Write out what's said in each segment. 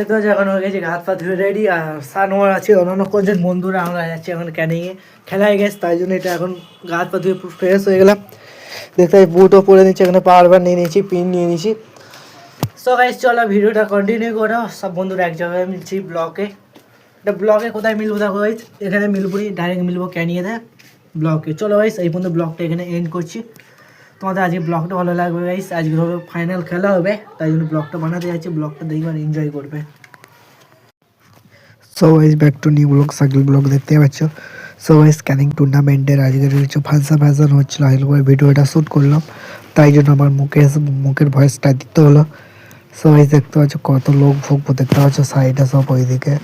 তো এখন হয়ে গেছে হাত পা ধুয়ে রেডি আর সানোয়ার আছে অন্যান্য কজন বন্ধুরা আমরা যাচ্ছি এখন ক্যানিংয়ে খেলায় গেছে তাই জন্য এটা এখন হাত পা ধুয়ে ফ্রেশ হয়ে গেলাম। দেখতে বুটও পরে নিচ্ছি, এখানে পাওয়ার ব্যান্ড নিয়ে নিয়েছি, পিন নিয়ে নিয়েছি। সো গাইস চলো ভিডিওটা কন্টিনিউ করো। সব বন্ধুরা এক জায়গায় মিলছি ব্লকে। এটা ব্লকে কোথায় মিলবো দেখো গাইস, এখানে মিলবো ডাইরেক্ট মিলবো ক্যানিংয়ে ব্লকে। চলো গাইস এই পর্যন্ত ব্লগটা এখানে এন্ড করছি। তোমাদের আজকে ব্লগটা ভালো লাগবে গাইস, আজকে হবে ফাইনাল খেলা হবে তাই জন্য ব্লগটা বানাতে যাচ্ছি, ব্লগটা দেখবে এনজয় করবে। So guys back to new blog, cycle blog দেখতে পাচ্ছ। সো গাইস ক্যানিং টুর্নামেন্টের আজকের কিছু ফাংশন হচ্ছিল, আজকে ভিডিওটা শ্যুট করলাম তাই জন্য আমার মুখের ভয়েসটা দিতে হলো। সো গাইস দেখতে পাচ্ছ কত লোক ভোগ দেখতে পাচ্ছ সাইডে সব ওইদিকে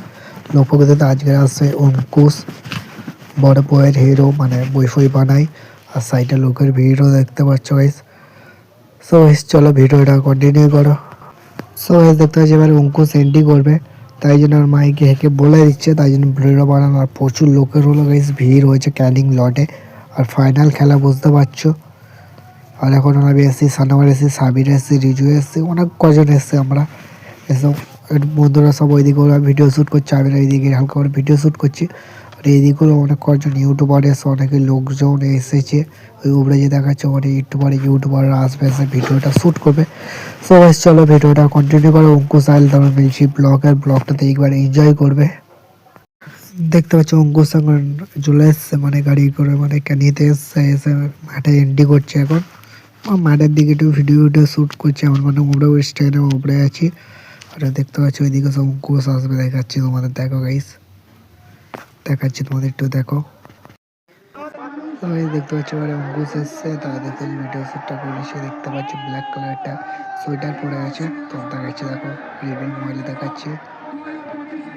লোক ভোগ দিতে আজকে আসছে অঙ্কুশ, বড় বইয়ের হিরো, মানে বই ফই বানায় আর সাইডে লোকের ভিড়ও দেখতে পাচ্ছ গাইস। সো গাইস চলো ভিডিওটা কন্টিনিউ করো। সো গাইস দেখতে পাচ্ছি এবার অঙ্কুশ এন্ট্রি করবে তাই জন্য আর মাইকে হেঁকে বলে দিচ্ছে, তাই জন্য ভিডিওটা বানানো। আর প্রচুর লোকের হলো গাইস, ভিড় হয়েছে ক্যানিং লটে আর ফাইনাল খেলা বুঝতে পারছো। আর এখন আমি এসেছি, সানামার এসেছি, সাবির এসেছি, রিজু এসেছি, অনেক কজন এসেছি আমরা। এসব বন্ধুরা সব ওইদিকে ওরা ভিডিও শ্যুট করছে, আমি এইদিকে হালকা করে ভিডিও শ্যুট করছি। আর এইদিকেও অনেক কজন ইউটিউবার এসে অনেকে লোকজন এসেছে, ওই উপরে যে দেখাচ্ছে অনেক ইউটিউবাররা আসবে, এসে ভিডিওটা শ্যুট করবে। সো গাইস চলো ভিডিওটা কন্টিনিউ করো। অঙ্কুশ আইল তারপর মিলছি ব্লগটাতে একবার এনজয় করবে। দেখতে পাচ্ছ অঙ্কুশ এখন চলে এসছে, মানে গাড়ি করে, মানে ক্যানিতে এসে মাঠে এন্ট্রি করছে। এখন মাঠের দিকে একটু ভিডিও শ্যুট করছে, আমার মানে উপরে স্ট্যান্ডে উপরে আছি। আর দেখতে পাচ্ছি ওইদিকে সব অঙ্কুশ আসবে, দেখাচ্ছি তোমাদের, দেখো গাইস দেখাচ্ছি তোমাদের, একটু দেখো। দেখতে পাচ্ছি এবারে অঙ্কুশ এসছে, তারা দেখতে ভিডিও শ্যুটটা করেছে। দেখতে পাচ্ছি ব্ল্যাক কালার একটা সোয়েটার পরে আছে, তো দেখাচ্ছি দেখো রিভিউ মোবাইলে দেখাচ্ছি,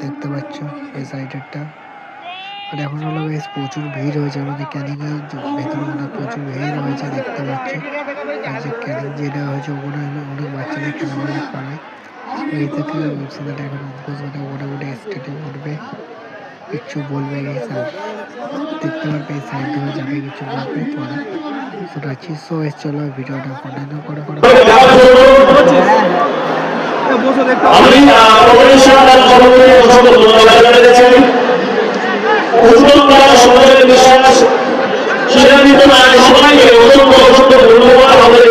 দেখতে পাচ্ছ এই সাইডেরটা। আর এখন হলো বেশ প্রচুর ভিড় হয়েছে, আমাদের ক্যানিংয়ের ভেতরে অনেক প্রচুর ভিড় হয়েছে দেখতে পাচ্ছ। আর যে ক্যানিং যেটা হয়েছে ওখানে হলো অনেক বাচ্চাদের খেলাধুলা করায়, এই থেকে সেটা এখন অঙ্কুশ মোটামুটি স্টেটে উঠবে, কিছু বলবে এই সব দেখতে পারবে, এই সাইড ধরে যাবে, কিছু বলবে তোমরা শোনাচ্ছি। সো চলো ভিডিওটা কন্টিনিউ করো। সবাইকে অসংখ্য ধন্যবাদ আমাদের